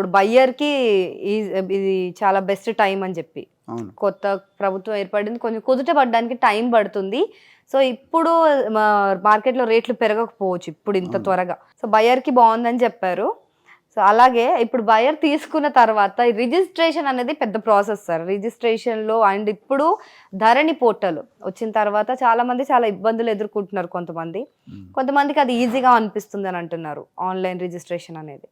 ఇప్పుడు బయ్యర్కి ఇది చాలా బెస్ట్ టైం అని చెప్పి కొత్త ప్రభుత్వం ఏర్పడింది, కొంచెం కుదుట పడడానికి టైం పడుతుంది. సో ఇప్పుడు మార్కెట్లో రేట్లు పెరగకపోవచ్చు ఇప్పుడు ఇంత త్వరగా. సో బయ్యర్కి బాగుందని చెప్పారు. సో అలాగే ఇప్పుడు బయర్ తీసుకున్న తర్వాత రిజిస్ట్రేషన్ అనేది పెద్ద ప్రాసెస్ సార్. రిజిస్ట్రేషన్లో అండ్ ఇప్పుడు ధరణి పోర్టల్ వచ్చిన తర్వాత చాలా మంది చాలా ఇబ్బందులు ఎదుర్కొంటున్నారు. కొంతమందికి అది ఈజీగా అనిపిస్తుంది అని అంటున్నారు ఆన్లైన్ రిజిస్ట్రేషన్ అనేది.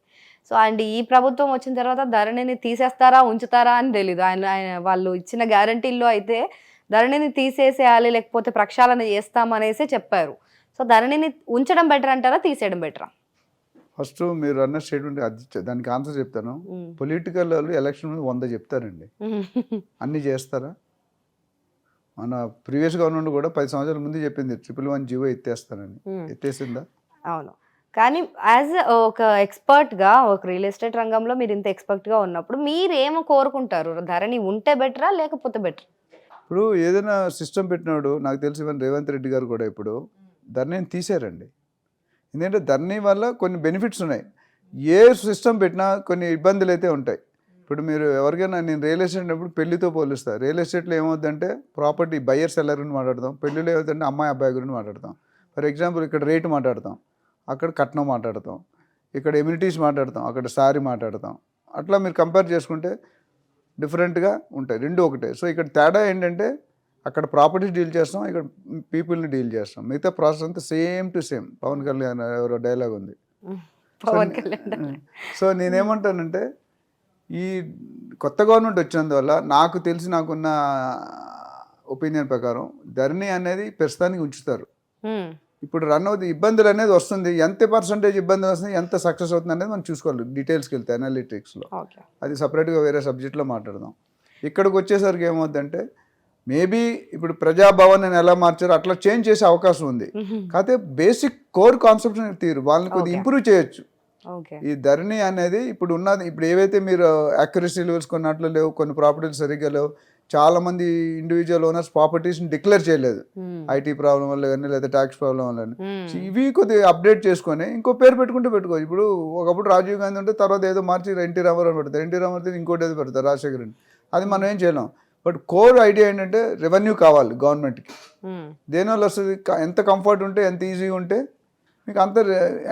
సో అండ్ ఈ ప్రభుత్వం వచ్చిన తర్వాత ధరణిని తీసేస్తారా ఉంచుతారా అని తెలీదు. ఆయన వాళ్ళు ఇచ్చిన గ్యారంటీల్లో అయితే ధరణిని తీసేసేయాలి లేకపోతే ప్రక్షాళన చేస్తామనేసి చెప్పారు. సో ధరణిని ఉంచడం బెటర్ అంటారా తీసేయడం బెటరా? ఫస్ట్ మీరు అన్న స్టేట్మెంట్ అది దానికి ఆన్సర్ చెప్తాను. పొలిటికల్ వాళ్ళు ఎలక్షన్ ముందు 100 చెప్తారండి, అన్నీ చేస్తారా? మన ప్రీవియస్ గవర్నమెంట్ కూడా 10 సంవత్సరాల ముందు చెప్పింది 111 జీవో ఎత్తేస్తానని, ఎత్తేసిందా? అవును. కానీ యాజ్ ఒక ఎక్స్పర్ట్గా ఒక రియల్ ఎస్టేట్ రంగంలో మీరు ఇంత ఎక్స్పర్ట్గా ఉన్నప్పుడు మీరు ఏమో కోరుకుంటారు? ధరణి ఉంటే బెటరా లేకపోతే బెటర్? ఇప్పుడు ఏదైనా సిస్టమ్ పెట్టినాడు, నాకు తెలిసి ఇవన్న రేవంత్ రెడ్డి గారు కూడా ఇప్పుడు ధరణిని తీసారండి. ఎందుకంటే ధరణి వల్ల కొన్ని బెనిఫిట్స్ ఉన్నాయి. ఏ సిస్టమ్ పెట్టినా కొన్ని ఇబ్బందులు అయితే ఉంటాయి. ఇప్పుడు మీరు ఎవరికైనా నేను రియల్ ఎస్టేట్ అప్పుడు పెళ్లితో పోలుస్తాను. రియల్ ఎస్టేట్లో ఏమవుతుందంటే ప్రాపర్టీ బయ్యర్ సెల్లర్ గురించి మాట్లాడతాం, పెళ్లిలో ఏమవుతుందంటే అమ్మాయి అబ్బాయి గురించి మాట్లాడతాం. ఫర్ ఎగ్జాంపుల్ ఇక్కడ రేటు మాట్లాడతాం, అక్కడ కట్నం మాట్లాడతాం, ఇక్కడ ఎమ్యూనిటీస్ మాట్లాడతాం, అక్కడ సారీ మాట్లాడతాం. అట్లా మీరు కంపేర్ చేసుకుంటే డిఫరెంట్గా ఉంటాయి, రెండు ఒకటే. సో ఇక్కడ తేడా ఏంటంటే అక్కడ ప్రాపర్టీస్ డీల్ చేస్తాం, ఇక్కడ పీపుల్ని డీల్ చేస్తాం. మిగతా ప్రాసెస్ అంతా same to same. Pawan Kalyan ఎవరో డైలాగ్ ఉంది. సో నేనేమంటానంటే ఈ కొత్త గవర్నమెంట్ వచ్చినందువల్ల నాకు తెలిసి నాకున్న ఒపీనియన్ ప్రకారం ధరణి అనేది ప్రస్తుతానికి ఉంచుతారు. ఇప్పుడు రన్ అవుతుంది, ఇబ్బందులు అనేది వస్తుంది, ఎంత పర్సంటేజ్ ఇబ్బంది వస్తుంది, ఎంత సక్సెస్ అవుతుంది అనేది మనం చూసుకోవాలి. డీటెయిల్స్కి వెళ్తే అనలిటిక్స్లో అది సపరేట్గా వేరే సబ్జెక్ట్లో మాట్లాడదాం. ఇక్కడికి వచ్చేసరికి ఏమవుతుందంటే మేబీ ఇప్పుడు ప్రజాభవన్ అని ఎలా మార్చారో అట్లా చేంజ్ చేసే అవకాశం ఉంది. కాకపోతే బేసిక్ కోర్ కాన్సెప్ట్ తీరు వాళ్ళని కొద్దిగా ఇంప్రూవ్ చేయొచ్చు. ఈ ధరణి అనేది ఇప్పుడు ఉన్నది, ఇప్పుడు ఏవైతే మీరు యాక్యురసీ లెవెల్స్ కొన్నట్లు లేవు, కొన్ని ప్రాపర్టీలు సరిగ్గా లేవు, చాలా మంది ఇండివిజువల్ ఓనర్స్ ప్రాపర్టీస్ని డిక్లేర్ చేయలేదు, ఐటీ ప్రాబ్లం వల్ల కానీ లేదా ట్యాక్స్ ప్రాబ్లం వల్ల. ఇవి కొద్దిగా అప్డేట్ చేసుకొని ఇంకో పేరు పెట్టుకుంటే పెట్టుకోవచ్చు. ఇప్పుడు ఒకప్పుడు రాజీవ్ గాంధీ ఉంటే తర్వాత ఏదో మార్చి ఎన్టీ రామారావు పెడతారు, ఎన్టీ రామారావు ఇంకోటి ఏదో పెడతారు రాజశేఖర్ రెడ్డి. అది మనం ఏం చేయలేం. బట్ కోర్ ఐడియా ఏంటంటే రెవెన్యూ కావాలి గవర్నమెంట్కి. దేనివల్ల వస్తుంది, ఎంత కంఫర్ట్ ఉంటే ఎంత ఈజీగా ఉంటే మీకు అంత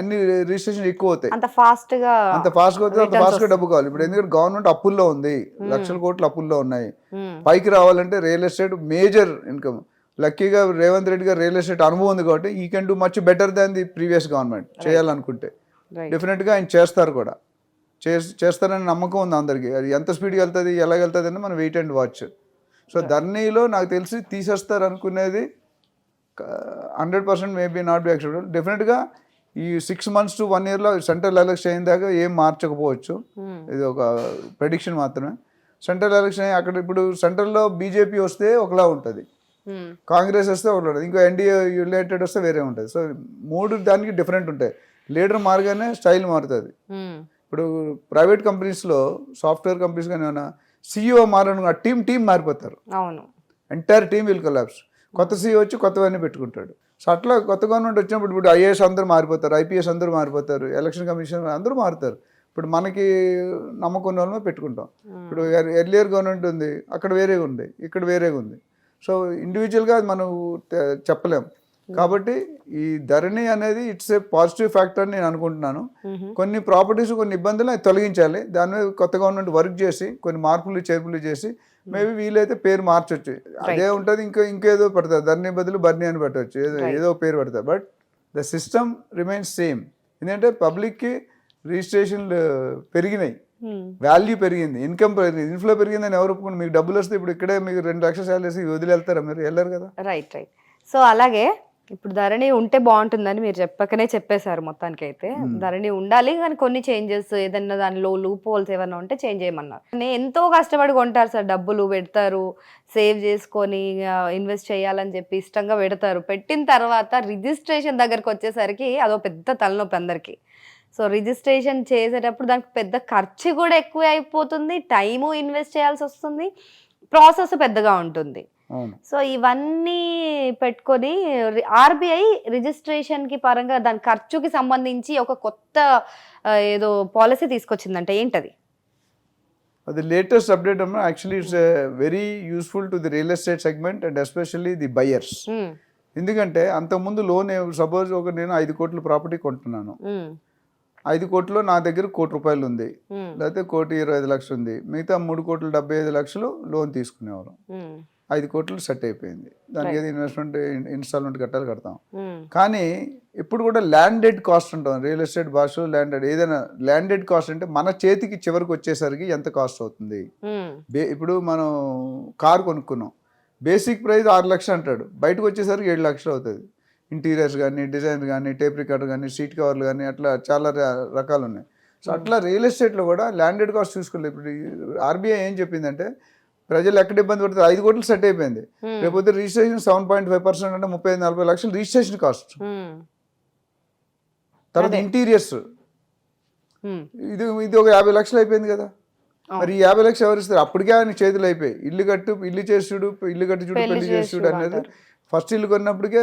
అన్ని రిజిస్ట్రేషన్ ఎక్కువ అవుతాయి, అంత ఫాస్ట్గా అవుతుంది, అంత ఫాస్ట్గా డబ్బు కావాలి. ఇప్పుడు ఎందుకంటే గవర్నమెంట్ అప్పుల్లో ఉంది, లక్షల కోట్లు అప్పుల్లో ఉన్నాయి. పైకి రావాలంటే రియల్ ఎస్టేట్ మేజర్ ఇన్కమ్. లక్కీగా రేవంత్ రెడ్డి గారు రియల్ ఎస్టేట్ అనుభవం ఉంది కాబట్టి ఈ can do much better than the previous government. చేయాలనుకుంటే డెఫినెట్గా ఆయన చేస్తారు కూడా, చేస్తారని నమ్మకం ఉంది అందరికీ. అది ఎంత స్పీడ్గా వెళ్తుంది, ఎలా వెళ్తుంది అని మనం వెయిట్ అండ్ వాచ్. సో ధరణిలో నాకు తెలిసి తీసేస్తారు అనుకునేది 100% మేబీ నాట్ బి యాక్సెప్టబుల్. డెఫినెట్గా ఈ 6 months to 1 yearలో సెంట్రల్ ఎలక్షన్ అయిన దాకా ఏం మార్చకపోవచ్చు, ఇది ఒక ప్రెడిక్షన్ మాత్రమే. సెంట్రల్ ఎలక్షన్ అక్కడ ఇప్పుడు సెంట్రల్లో బీజేపీ వస్తే ఒకలా ఉంటుంది, కాంగ్రెస్ వస్తే ఒకలా ఉంటుంది, ఇంకో ఎన్డీఏ యునైటెడ్ వస్తే వేరే ఉంటుంది. సో 3 దానికి డిఫరెంట్ ఉంటాయి. లీడర్ మారగానే స్టైల్ మారుతుంది. ఇప్పుడు ప్రైవేట్ కంపెనీస్లో సాఫ్ట్వేర్ కంపెనీస్ కానీ ఏమైనా సీఈఓ మారను ఆ టీం మారిపోతారు, ఎంటైర్ టీమ్ విల్ కొలాప్స్. కొత్త సీఈఓ వచ్చి కొత్తవన్నీ పెట్టుకుంటాడు. సో అట్లా కొత్త గవర్నమెంట్ వచ్చినప్పుడు ఇప్పుడు ఐఏఎస్ అందరూ మారిపోతారు, ఐపీఎస్ అందరూ మారిపోతారు, ఎలక్షన్ కమిషన్ అందరూ మారుతారు. ఇప్పుడు మనకి నమ్మకం వాళ్ళమే పెట్టుకుంటాం. ఇప్పుడు ఎర్లియర్ గవర్నమెంట్ ఉంది, అక్కడ వేరేగా ఉంది, ఇక్కడ వేరేగా ఉంది. సో ఇండివిజువల్గా మనం చెప్పలేం. కాబట్టి ఈ ధరణి అనేది ఇట్స్ ఏ పాజిటివ్ ఫ్యాక్టర్ అని నేను అనుకుంటున్నాను. కొన్ని ప్రాపర్టీస్ కొన్ని ఇబ్బందులు అది తొలగించాలి, దాని మీద కొత్త గవర్నమెంట్ వర్క్ చేసి కొన్ని మార్పులు చేర్పులు చేసి మేబీ వీలైతే పేరు మార్చొచ్చు. అదే ఉంటుంది, ఇంకేదో పెడతారు, ధరణి బదులు బర్నీ అని పెట్టవచ్చు, ఏదో పేరు పెడతారు. But the system remains same. ఎందుకంటే పబ్లిక్కి రిజిస్ట్రేషన్లు పెరిగినాయి, వాల్యూ పెరిగింది, ఇన్కమ్ పెరిగింది, ఇన్ఫ్లో పెరిగిందని ఎవరు ఒప్పుకుని మీకు డబ్బులు వస్తే ఇప్పుడు ఇక్కడే మీకు 2 లక్షల శాలరీ వదిలి వెళ్తారా? మీరు వెళ్ళారు కదా. రైట్. సో అలాగే ఇప్పుడు ధరణి ఉంటే బాగుంటుందని మీరు చెప్పకనే చెప్పేశారు. మొత్తానికి అయితే ధరణి ఉండాలి, కానీ కొన్ని చేంజెస్ ఏదైనా దానిలో లూప్ హోల్స్ ఏమన్నా ఉంటే చేంజ్ చేయమన్నారు. ఎంతో కష్టపడి కొంటారు సార్, డబ్బులు పెడతారు, సేవ్ చేసుకొని ఇన్వెస్ట్ చేయాలని చెప్పి ఇష్టంగా పెడతారు. పెట్టిన తర్వాత రిజిస్ట్రేషన్ దగ్గరకు వచ్చేసరికి అదో పెద్ద తలనొప్పి అందరికీ. సో రిజిస్ట్రేషన్ చేసేటప్పుడు దానికి పెద్ద ఖర్చు కూడా ఎక్కువ అయిపోతుంది, టైము ఇన్వెస్ట్ చేయాల్సి వస్తుంది, ప్రాసెస్ పెద్దగా ఉంటుంది. సో ఇవన్నీ పెట్టుకొని ఆర్బీఐ రిజిస్ట్రేషన్ కి పరంగా దాని ఖర్చుకి సంబంధించి ఒక కొత్త ఏదో పాలసీ తీసుకొచ్చిందంటే ఏంటది? The latest update, actually, it's very useful to the real estate segment and especially the buyers. ఎందుకంటే అంతకుముందు లోన్ సపోజ్ నేను 5 కోట్ల ప్రాపర్టీ కొంటున్నాను, 5 కోట్లు నా దగ్గర ₹1 కోటి ఉంది, లేకపోతే ₹1,25,00,000 ఉంది, మిగతా ₹3,75,00,000 లోన్ తీసుకునేవారు. 5 కోట్లు సెట్ అయిపోయింది, దానికి ఏది ఇన్వెస్ట్మెంట్ ఇన్స్టాల్మెంట్ కడతాం. కానీ ఇప్పుడు కూడా ల్యాండెడ్ కాస్ట్ ఉంటాం, రియల్ ఎస్టేట్ భాషలో ల్యాండెడ్, ఏదైనా ల్యాండెడ్ కాస్ట్ అంటే మన చేతికి చివరికి వచ్చేసరికి ఎంత కాస్ట్ అవుతుంది. ఇప్పుడు మనం కార్ కొనుక్కున్నాం, బేసిక్ ప్రైస్ 6 లక్షలు అంటాడు, బయటకు వచ్చేసరికి 7 లక్షలు అవుతుంది. ఇంటీరియర్స్ కానీ, డిజైన్ కానీ, టేప్ రికార్డర్ కానీ, సీట్ కవర్లు కానీ, అట్లా చాలా రకాలు ఉన్నాయి. సో అట్లా రియల్ ఎస్టేట్లో కూడా ల్యాండెడ్ కాస్ట్ చూసుకోలేదు. ఇప్పుడు ఆర్బీఐ ఏం చెప్పిందంటే ప్రజలు ఎక్కడ ఇబ్బంది పడుతుంది, 5 కోట్లు సెట్ అయిపోయింది, లేకపోతే రిజిస్ట్రేషన్ 7.5% అంటే 35-40 లక్షలు రిజిస్ట్రేషన్ కాస్ట్. తర్వాత ఇంటీరియర్స్ ఇది ఒక 50 లక్షలు అయిపోయింది కదా. మరి ఈ 50 లక్షలు ఎవరు ఇస్తారు? అప్పటికే ఆయన చేతులు అయిపోయి ఇల్లు చేసి చూడు, ఇల్లు కట్టి చూడు, పెళ్లి చేసి చూడు అనేది. ఫస్ట్ ఇల్లు కొన్నప్పటికే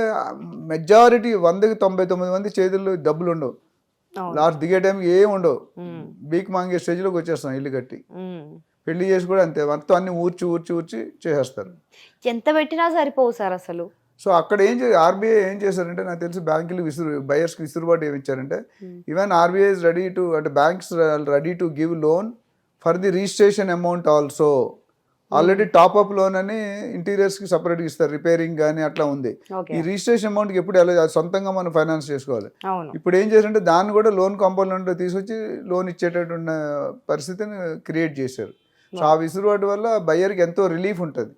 మెజారిటీ 100కి 99 మంది చేతుల్లో డబ్బులు ఉండవు, లాస్ట్ దిగే టైంకి ఏం ఉండవు, బీక్ మాంగే స్టేజ్లోకి వచ్చేస్తాం ఇల్లు కట్టి. పెళ్లి చేసి కూడా అంతే, మొత్తం అన్ని ఊర్చి చేసేస్తారు. ఎంత పెట్టినా సరిపోవు సార్ అసలు. సో అక్కడ ఆర్బీఐ ఏం చేశారంటే, నాకు తెలిసి బ్యాంకులు బయర్స్కి విసురుబాటు ఏమి ఇచ్చారంటే, even RBI is ready to, అంటే banks ready to give loan for the registration amount also. Already top up loan అని ఇంటీరియర్స్కి సపరేట్గా ఇస్తారు, రిపేరింగ్ కానీ అట్లా ఉంది. ఈ రిజిస్ట్రేషన్ అమౌంట్కి ఎప్పుడు వెళ్ళదు, అది సొంతంగా మనం ఫైనాన్స్ చేసుకోవాలి. ఇప్పుడు ఏం చేశారంటే దాన్ని కూడా లోన్ కాంపోనెంట్ తీసుకొచ్చి లోన్ ఇచ్చేటటువంటి పరిస్థితిని క్రియేట్ చేశారు. సో ఆ విసురుబాటు వల్ల బయ్యర్కి ఎంతో రిలీఫ్ ఉంటుంది.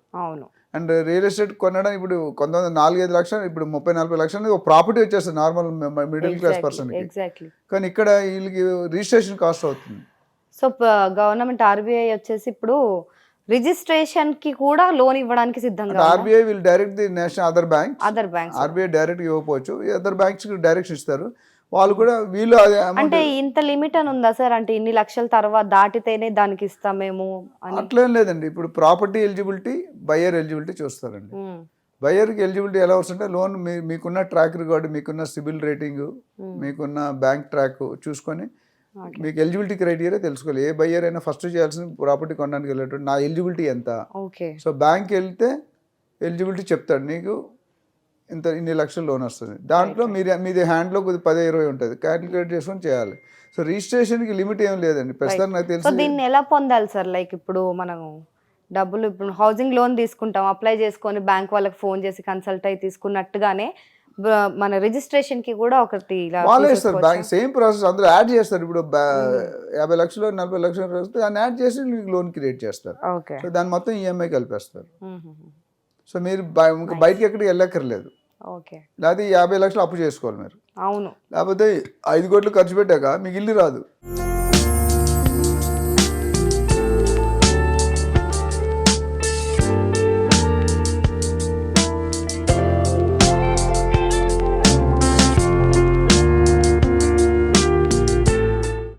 అండ్ రియల్ ఎస్టేట్ కొనడం ఇప్పుడు కొంతమంది 4-5 లక్షలు, ఇప్పుడు 30-40 లక్షలు ఒక ప్రాపర్టీ వచ్చేస్తుంది నార్మల్ మిడిల్ క్లాస్ పర్సన్కి. కానీ ఇక్కడ వీళ్ళకి రిజిస్ట్రేషన్ కాస్ట్ అవుతుంది. సో గవర్నమెంట్ ఆర్బీఐ వచ్చేసి ఇప్పుడు రిజిస్ట్రేషన్ కి కూడా లోన్ ఇవ్వడానికి సిద్ధంగా. RBI will direct the national other banks. RBI direct ఇవ్వకపోవచ్చు, అదర్ బ్యాంక్స్ డైరెక్షన్ ఇస్తారు వాళ్ళు కూడా. వీళ్ళు అంటే ఇంత లిమిట్ అని ఉందా సార్? అంటే ఇన్ని లక్షల తర్వాత దాటితేనే దానికి ఇస్తామేమో అని అట్లేం లేదండి. ఇప్పుడు ప్రాపర్టీ ఎలిజిబిలిటీ, బయ్యర్ ఎలిజిబిలిటీ చూస్తారండి. బయ్యర్కి ఎలిజిబిలిటీ ఎలా వస్తుంటే లోన్ మీకున్న ట్రాక్ రికార్డు, మీకున్న సిబిల్ రేటింగ్, మీకున్న బ్యాంక్ ట్రాక్ చూసుకొని మీకు ఎలిజిబిలిటీ క్రైటీరియా తెలుసుకోవాలి. ఏ బయ్యర్ అయినా ఫస్ట్ చేయాల్సిన ప్రాపర్టీ కొనడానికి వెళ్ళేటప్పుడు నా ఎలిజిబిలిటీ ఎంత. సో బ్యాంక్ వెళ్తే ఎలిజిబిలిటీ చెప్తాడు, నీకు ఇన్ని లక్షలు లోన్ వస్తుంది. దాంట్లో మీది హ్యాండ్లో కొద్దిగా 10-20 ఉంటుంది, క్యాలిక్యులేట్ చేసుకొని చేయాలి. సో రిజిస్ట్రేషన్కి లిమిట్ ఏం లేదండి ప్రస్తుతానికి నాకు తెలిసి. దీన్ని ఎలా పొందాలి సార్? లైక్ ఇప్పుడు మనం డబ్బులు, ఇప్పుడు హౌసింగ్ లోన్ తీసుకుంటాం, అప్లై చేసుకొని బ్యాంక్ వాళ్ళకి ఫోన్ చేసి కన్సల్ట్ అయి తీసుకున్నట్టుగానే మన రిజిస్ట్రేషన్ కి కూడా ఒకటి వాళ్ళు ఇస్తారు, బ్యాంక్ సేమ్ ప్రాసెస్ అందులో యాడ్ చేస్తారు. ఇప్పుడు 50 లక్షలు 40 లక్షలు వస్తే దాన్ని యాడ్ చేసి మీకు లోన్ క్రియేట్ చేస్తారు. సో దాన్ని మొత్తం ఈఎంఐ కలిపేస్తారు. సో మీరు బయటకి ఎక్కడికి వెళ్ళక్కర్లేదు. లేకపోతే 50 లక్షలు అప్పు చేసుకోవాలి మీరు. అవును, లేకపోతే 5 కోట్లు ఖర్చు పెట్టాక మీకు ఇల్లు రాదు.